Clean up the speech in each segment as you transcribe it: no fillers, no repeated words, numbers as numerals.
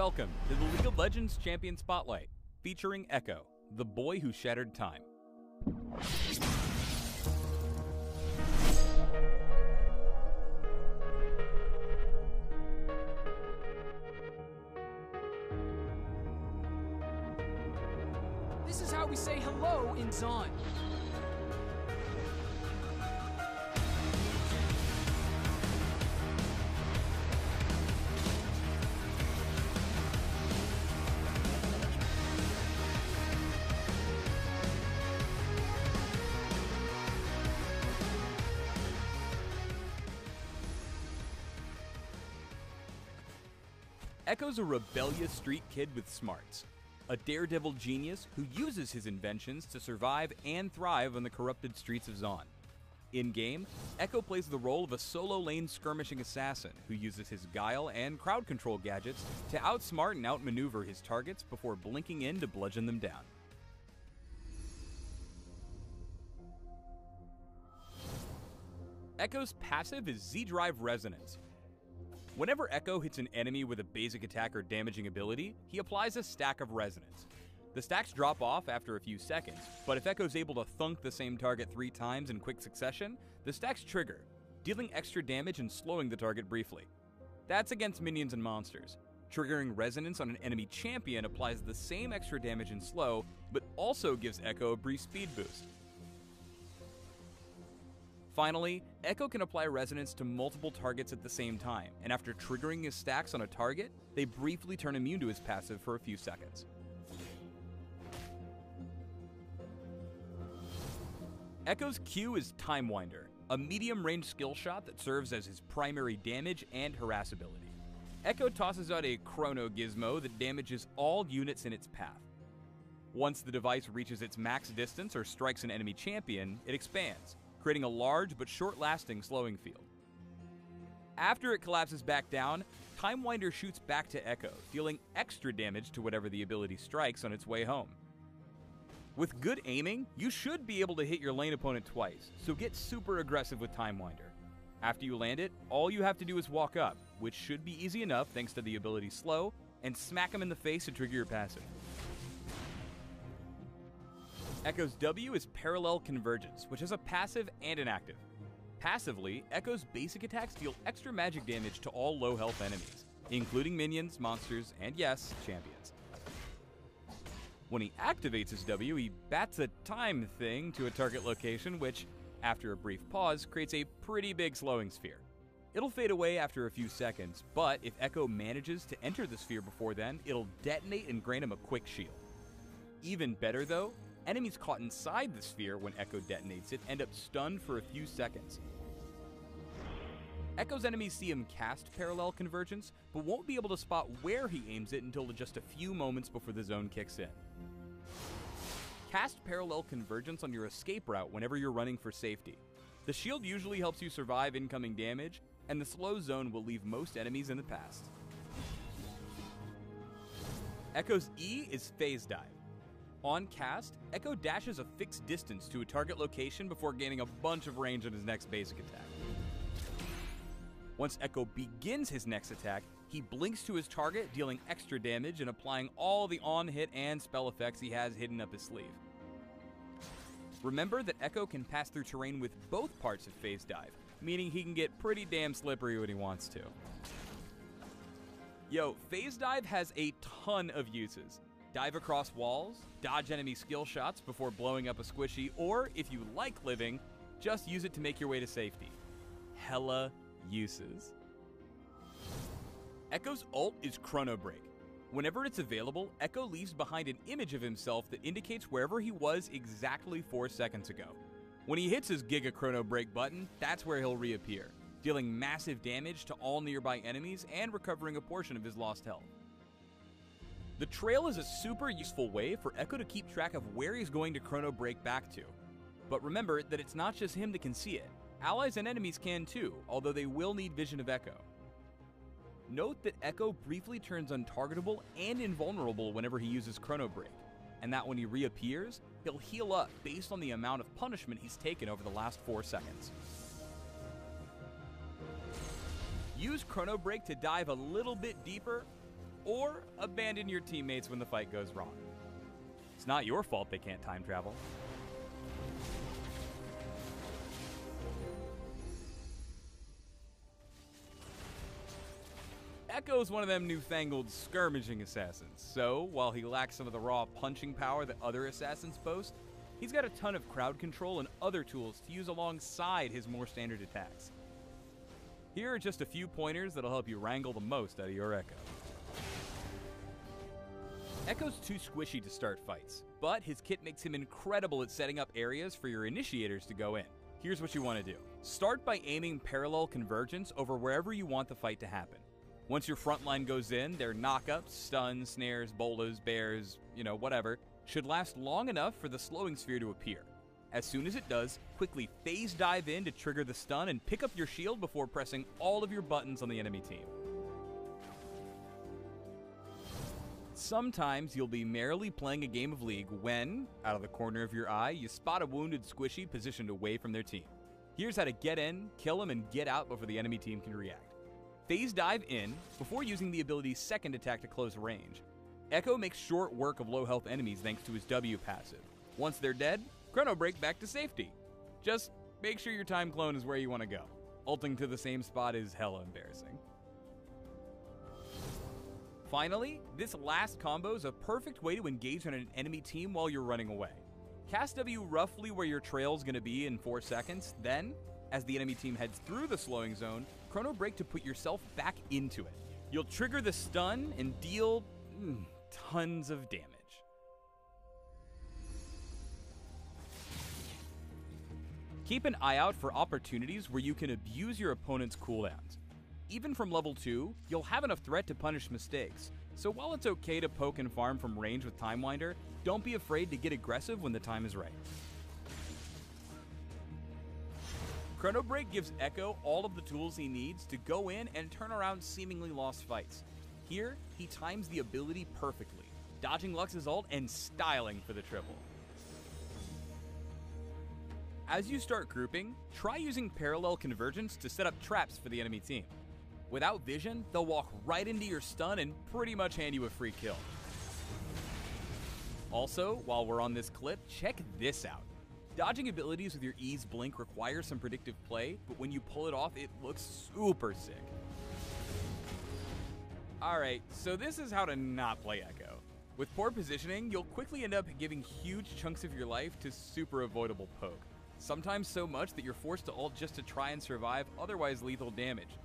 Welcome to the League of Legends Champion Spotlight, featuring Ekko, the boy who shattered time. This is how we say hello in Zon. Ekko's a rebellious street kid with smarts, a daredevil genius who uses his inventions to survive and thrive on the corrupted streets of Zon. In-game, Ekko plays the role of a solo lane skirmishing assassin who uses his guile and crowd control gadgets to outsmart and outmaneuver his targets before blinking in to bludgeon them down. Ekko's passive is Z-Drive Resonance. Whenever Ekko hits an enemy with a basic attack or damaging ability, he applies a stack of resonance. The stacks drop off after a few seconds, but if Ekko's able to thunk the same target 3 times in quick succession, the stacks trigger, dealing extra damage and slowing the target briefly. That's against minions and monsters. Triggering resonance on an enemy champion applies the same extra damage and slow, but also gives Ekko a brief speed boost. Finally, Ekko can apply resonance to multiple targets at the same time, and after triggering his stacks on a target, they briefly turn immune to his passive for a few seconds. Ekko's Q is Time Winder, a medium-range skill shot that serves as his primary damage and harass ability. Ekko tosses out a chrono gizmo that damages all units in its path. Once the device reaches its max distance or strikes an enemy champion, it expands, creating a large but short-lasting slowing field. After it collapses back down, Time Winder shoots back to Ekko, dealing extra damage to whatever the ability strikes on its way home. With good aiming, you should be able to hit your lane opponent twice, so get super aggressive with Time Winder. After you land it, all you have to do is walk up, which should be easy enough thanks to the ability Slow, and smack him in the face to trigger your passive. Ekko's W is Parallel Convergence, which has a passive and an active. Passively, Ekko's basic attacks deal extra magic damage to all low health enemies, including minions, monsters, and yes, champions. When he activates his W, he bats a time thing to a target location, which, after a brief pause, creates a pretty big slowing sphere. It'll fade away after a few seconds, but if Ekko manages to enter the sphere before then, it'll detonate and grant him a quick shield. Even better though, enemies caught inside the sphere when Ekko detonates it end up stunned for a few seconds. Ekko's enemies see him cast Parallel Convergence, but won't be able to spot where he aims it until just a few moments before the zone kicks in. Cast Parallel Convergence on your escape route whenever you're running for safety. The shield usually helps you survive incoming damage, and the slow zone will leave most enemies in the past. Ekko's E is Phase Dive. On cast, Ekko dashes a fixed distance to a target location before gaining a bunch of range on his next basic attack. Once Ekko begins his next attack, he blinks to his target, dealing extra damage and applying all the on-hit and spell effects he has hidden up his sleeve. Remember that Ekko can pass through terrain with both parts of Phase Dive, meaning he can get pretty damn slippery when he wants to. Yo, Phase Dive has a ton of uses. Dive across walls, dodge enemy skill shots before blowing up a squishy, or, if you like living, just use it to make your way to safety. Hella uses. Ekko's ult is Chrono Break. Whenever it's available, Ekko leaves behind an image of himself that indicates wherever he was exactly 4 seconds ago. When he hits his Giga Chrono Break button, that's where he'll reappear, dealing massive damage to all nearby enemies and recovering a portion of his lost health. The trail is a super useful way for Ekko to keep track of where he's going to Chrono Break back to. But remember that it's not just him that can see it. Allies and enemies can too, although they will need vision of Ekko. Note that Ekko briefly turns untargetable and invulnerable whenever he uses Chrono Break, and that when he reappears, he'll heal up based on the amount of punishment he's taken over the last 4 seconds. Use Chrono Break to dive a little bit deeper, or abandon your teammates when the fight goes wrong. It's not your fault they can't time travel. Ekko's one of them newfangled skirmishing assassins, so while he lacks some of the raw punching power that other assassins boast, he's got a ton of crowd control and other tools to use alongside his more standard attacks. Here are just a few pointers that'll help you wrangle the most out of your Ekko. Ekko's too squishy to start fights, but his kit makes him incredible at setting up areas for your initiators to go in. Here's what you want to do. Start by aiming parallel convergence over wherever you want the fight to happen. Once your front line goes in, their knockups, stuns, snares, bolas, bears, whatever, should last long enough for the slowing sphere to appear. As soon as it does, quickly phase dive in to trigger the stun and pick up your shield before pressing all of your buttons on the enemy team. Sometimes you'll be merrily playing a game of League when, out of the corner of your eye, you spot a wounded squishy positioned away from their team. Here's how to get in, kill them, and get out before the enemy team can react. Phase dive in before using the ability's second attack to close range. Ekko makes short work of low health enemies thanks to his W passive. Once they're dead, Chrono Break back to safety. Just make sure your time clone is where you want to go. Ulting to the same spot is hella embarrassing. Finally, this last combo is a perfect way to engage on an enemy team while you're running away. Cast W roughly where your trail is going to be in 4 seconds, then, as the enemy team heads through the slowing zone, Chrono Break to put yourself back into it. You'll trigger the stun and deal tons of damage. Keep an eye out for opportunities where you can abuse your opponent's cooldowns. Even from level 2, you'll have enough threat to punish mistakes, so while it's okay to poke and farm from range with Time Winder, don't be afraid to get aggressive when the time is right. Chrono Break gives Ekko all of the tools he needs to go in and turn around seemingly lost fights. Here, he times the ability perfectly, dodging Lux's ult and styling for the triple. As you start grouping, try using parallel convergence to set up traps for the enemy team. Without vision, they'll walk right into your stun and pretty much hand you a free kill. Also, while we're on this clip, check this out. Dodging abilities with your E's blink requires some predictive play, but when you pull it off, it looks super sick. Alright, so this is how to not play Ekko. With poor positioning, you'll quickly end up giving huge chunks of your life to super avoidable poke. Sometimes so much that you're forced to ult just to try and survive otherwise lethal damage.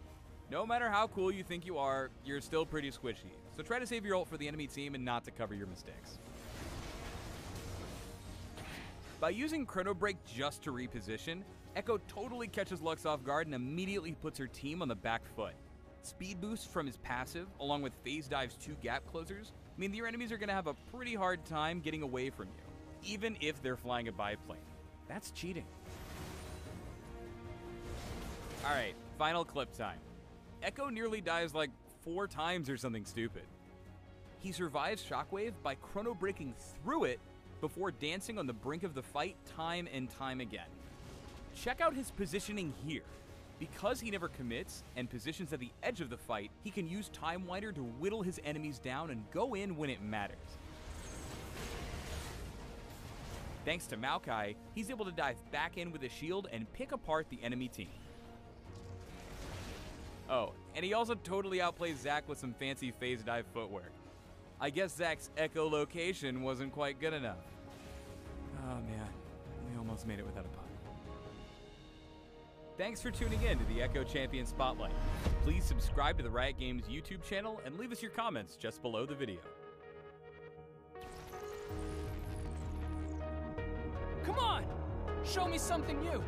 No matter how cool you think you are, you're still pretty squishy, so try to save your ult for the enemy team and not to cover your mistakes. By using Chrono Break just to reposition, Ekko totally catches Lux off guard and immediately puts her team on the back foot. Speed boosts from his passive, along with Phase Dive's 2 gap closers, mean that your enemies are going to have a pretty hard time getting away from you, even if they're flying a biplane. That's cheating. Alright, final clip time. Ekko nearly dies like 4 times or something stupid. He survives Shockwave by Chrono Breaking through it before dancing on the brink of the fight time and time again. Check out his positioning here. Because he never commits and positions at the edge of the fight, he can use Time Winder to whittle his enemies down and go in when it matters. Thanks to Maokai, he's able to dive back in with a shield and pick apart the enemy team. Oh, and he also totally outplays Zac with some fancy phase dive footwork. I guess Zac's echolocation wasn't quite good enough. Oh man, we almost made it without a pun. Thanks for tuning in to the Ekko Champion Spotlight. Please subscribe to the Riot Games YouTube channel and leave us your comments just below the video. Come on! Show me something new!